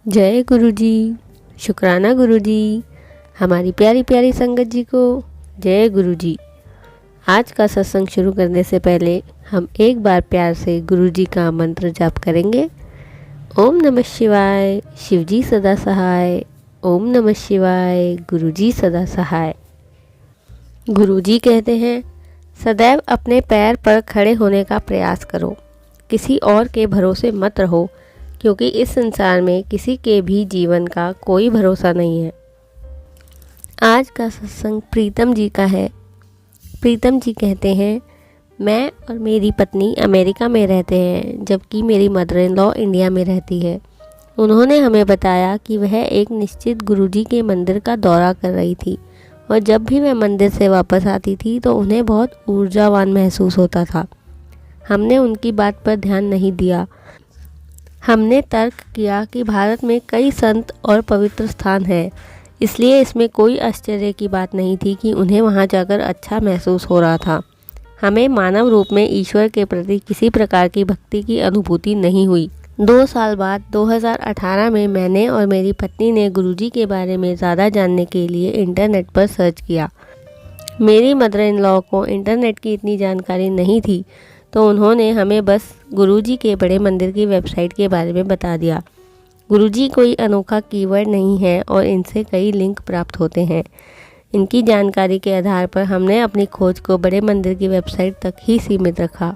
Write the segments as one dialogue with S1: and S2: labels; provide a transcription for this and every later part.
S1: जय गुरु जी। शुक्राना गुरु जी। हमारी प्यारी प्यारी संगत जी को जय गुरु जी। आज का सत्संग शुरू करने से पहले हम एक बार प्यार से गुरु जी का मंत्र जाप करेंगे। ओम नमः शिवाय, शिव जी सदा सहाय। ओम नमः शिवाय, गुरु जी सदा सहाय। गुरु जी कहते हैं, सदैव अपने पैर पर खड़े होने का प्रयास करो, किसी और के भरोसे मत रहो, क्योंकि इस संसार में किसी के भी जीवन का कोई भरोसा नहीं है। आज का सत्संग प्रीतम जी का है। प्रीतम जी कहते हैं, मैं और मेरी पत्नी अमेरिका में रहते हैं, जबकि मेरी मदर इन लॉ इंडिया में रहती है। उन्होंने हमें बताया कि वह एक निश्चित गुरुजी के मंदिर का दौरा कर रही थी और जब भी वह मंदिर से वापस आती थी तो उन्हें बहुत ऊर्जावान महसूस होता था। हमने उनकी बात पर ध्यान नहीं दिया। हमने तर्क किया कि भारत में कई संत और पवित्र स्थान हैं, इसलिए इसमें कोई आश्चर्य की बात नहीं थी कि उन्हें वहां जाकर अच्छा महसूस हो रहा था। हमें मानव रूप में ईश्वर के प्रति किसी प्रकार की भक्ति की अनुभूति नहीं हुई। 2 साल बाद 2018 में मैंने और मेरी पत्नी ने गुरुजी के बारे में ज़्यादा जानने के लिए इंटरनेट पर सर्च किया। मेरी मदर इन लॉ को इंटरनेट की इतनी जानकारी नहीं थी, तो उन्होंने हमें बस गुरुजी के बड़े मंदिर की वेबसाइट के बारे में बता दिया। गुरुजी कोई अनोखा कीवर्ड नहीं है और इनसे कई लिंक प्राप्त होते हैं। इनकी जानकारी के आधार पर हमने अपनी खोज को बड़े मंदिर की वेबसाइट तक ही सीमित रखा।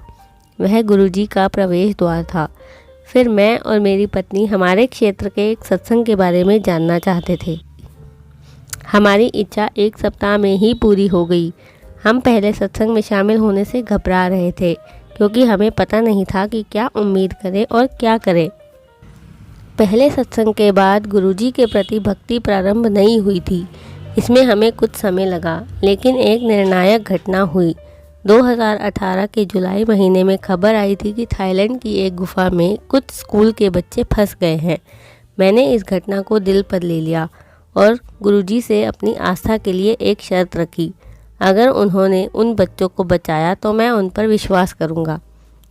S1: वह गुरुजी का प्रवेश द्वार था। फिर मैं और मेरी पत्नी हमारे क्षेत्र के एक सत्संग के बारे में जानना चाहते थे। हमारी इच्छा 1 सप्ताह में ही पूरी हो गई। हम पहले सत्संग में शामिल होने से घबरा रहे थे, क्योंकि हमें पता नहीं था कि क्या उम्मीद करें और क्या करें। पहले सत्संग के बाद गुरुजी के प्रति भक्ति प्रारंभ नहीं हुई थी। इसमें हमें कुछ समय लगा, लेकिन एक निर्णायक घटना हुई। 2018 के जुलाई महीने में खबर आई थी कि थाईलैंड की एक गुफा में कुछ स्कूल के बच्चे फंस गए हैं। मैंने इस घटना को दिल पर ले लिया और गुरुजी से अपनी आस्था के लिए एक शर्त रखी। अगर उन्होंने उन बच्चों को बचाया तो मैं उन पर विश्वास करूंगा।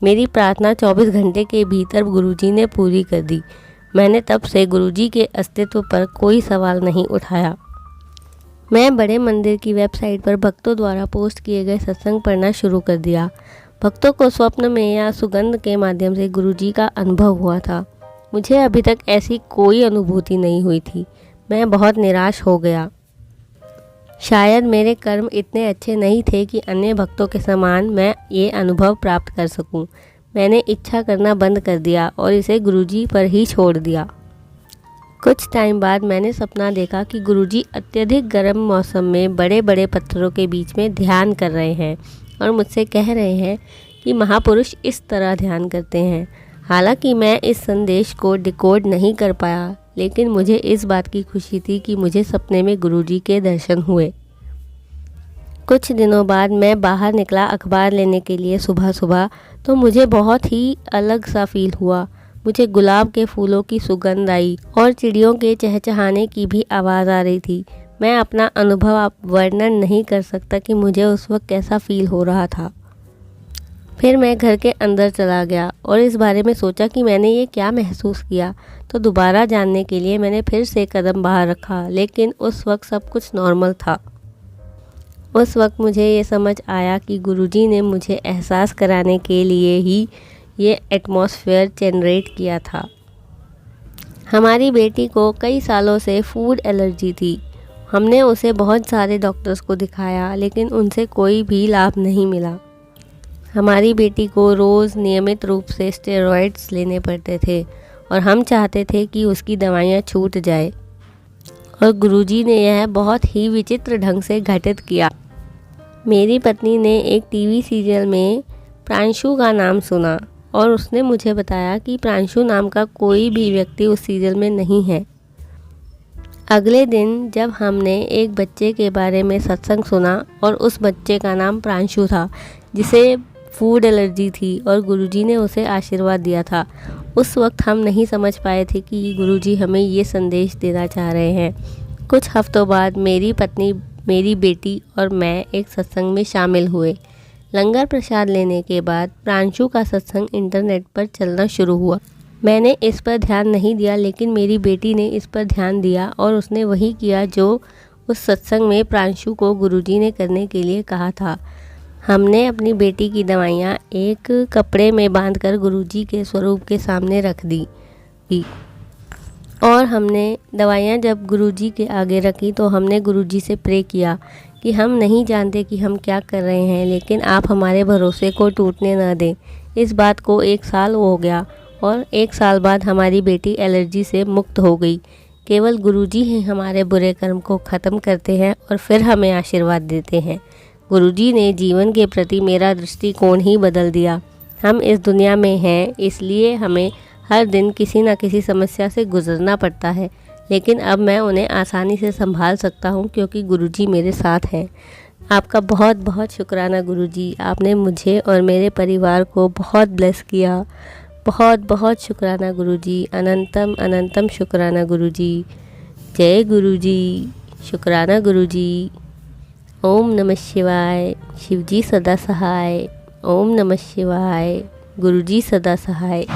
S1: मेरी प्रार्थना 24 घंटे के भीतर गुरुजी ने पूरी कर दी। मैंने तब से गुरुजी के अस्तित्व पर कोई सवाल नहीं उठाया। मैं बड़े मंदिर की वेबसाइट पर भक्तों द्वारा पोस्ट किए गए सत्संग पढ़ना शुरू कर दिया। भक्तों को स्वप्न में या सुगंध के माध्यम से गुरुजी का अनुभव हुआ था। मुझे अभी तक ऐसी कोई अनुभूति नहीं हुई थी। मैं बहुत निराश हो गया। शायद मेरे कर्म इतने अच्छे नहीं थे कि अन्य भक्तों के समान मैं ये अनुभव प्राप्त कर सकूं। मैंने इच्छा करना बंद कर दिया और इसे गुरुजी पर ही छोड़ दिया। कुछ टाइम बाद मैंने सपना देखा कि गुरुजी अत्यधिक गर्म मौसम में बड़े बड़े पत्थरों के बीच में ध्यान कर रहे हैं और मुझसे कह रहे हैं कि महापुरुष इस तरह ध्यान करते हैं। हालांकि मैं इस संदेश को डिकोड नहीं कर पाया, लेकिन मुझे इस बात की खुशी थी कि मुझे सपने में गुरुजी के दर्शन हुए। कुछ दिनों बाद मैं बाहर निकला अखबार लेने के लिए सुबह सुबह, तो मुझे बहुत ही अलग सा फील हुआ। मुझे गुलाब के फूलों की सुगंध आई और चिड़ियों के चहचहाने की भी आवाज़ आ रही थी। मैं अपना अनुभव आप वर्णन नहीं कर सकता कि मुझे उस वक्त कैसा फील हो रहा था। फिर मैं घर के अंदर चला गया और इस बारे में सोचा कि मैंने ये क्या महसूस किया। तो दोबारा जानने के लिए मैंने फिर से कदम बाहर रखा, लेकिन उस वक्त सब कुछ नॉर्मल था। उस वक्त मुझे ये समझ आया कि गुरुजी ने मुझे एहसास कराने के लिए ही ये एटमॉस्फेयर जनरेट किया था। हमारी बेटी को कई सालों से फूड एलर्जी थी। हमने उसे बहुत सारे डॉक्टर्स को दिखाया, लेकिन उनसे कोई भी लाभ नहीं मिला। हमारी बेटी को रोज़ नियमित रूप से स्टेरॉइड्स लेने पड़ते थे और हम चाहते थे कि उसकी दवाइयाँ छूट जाए, और गुरुजी ने यह बहुत ही विचित्र ढंग से घटित किया। मेरी पत्नी ने एक टीवी सीरियल में प्रांशु का नाम सुना और उसने मुझे बताया कि प्रांशु नाम का कोई भी व्यक्ति उस सीरियल में नहीं है। अगले दिन जब हमने एक बच्चे के बारे में सत्संग सुना और उस बच्चे का नाम प्रांशु था, जिसे फूड एलर्जी थी, और गुरुजी ने उसे आशीर्वाद दिया था, उस वक्त हम नहीं समझ पाए थे कि गुरुजी हमें ये संदेश देना चाह रहे हैं। कुछ हफ्तों बाद मेरी पत्नी, मेरी बेटी और मैं एक सत्संग में शामिल हुए। लंगर प्रसाद लेने के बाद प्रांशु का सत्संग इंटरनेट पर चलना शुरू हुआ। मैंने इस पर ध्यान नहीं दिया, लेकिन मेरी बेटी ने इस पर ध्यान दिया और उसने वही किया जो उस सत्संग में प्रांशु को गुरुजी ने करने के लिए कहा था। हमने अपनी बेटी की दवाइयाँ एक कपड़े में बांधकर गुरुजी के स्वरूप के सामने रख दी और हमने दवाइयाँ जब गुरुजी के आगे रखी तो हमने गुरुजी से प्रे किया कि हम नहीं जानते कि हम क्या कर रहे हैं, लेकिन आप हमारे भरोसे को टूटने न दें। इस बात को 1 साल हो गया और 1 साल बाद हमारी बेटी एलर्जी से मुक्त हो गई। केवल गुरुजी ही हमारे बुरे कर्म को ख़त्म करते हैं और फिर हमें आशीर्वाद देते हैं। गुरुजी ने जीवन के प्रति मेरा दृष्टिकोण ही बदल दिया। हम इस दुनिया में हैं, इसलिए हमें हर दिन किसी न किसी समस्या से गुजरना पड़ता है, लेकिन अब मैं उन्हें आसानी से संभाल सकता हूँ क्योंकि गुरुजी मेरे साथ हैं। आपका बहुत बहुत शुक्राना गुरुजी, आपने मुझे और मेरे परिवार को बहुत ब्लेस किया। बहुत बहुत शुक्राना गुरुजी, अनंतम अनंतम शुक्राना गुरुजी। जय गुरुजी, शुक्राना गुरुजी। ओम नमः शिवाय। शिवजी सदा सहाय। ओम नमः शिवाय। गुरुजी सदा सहाय।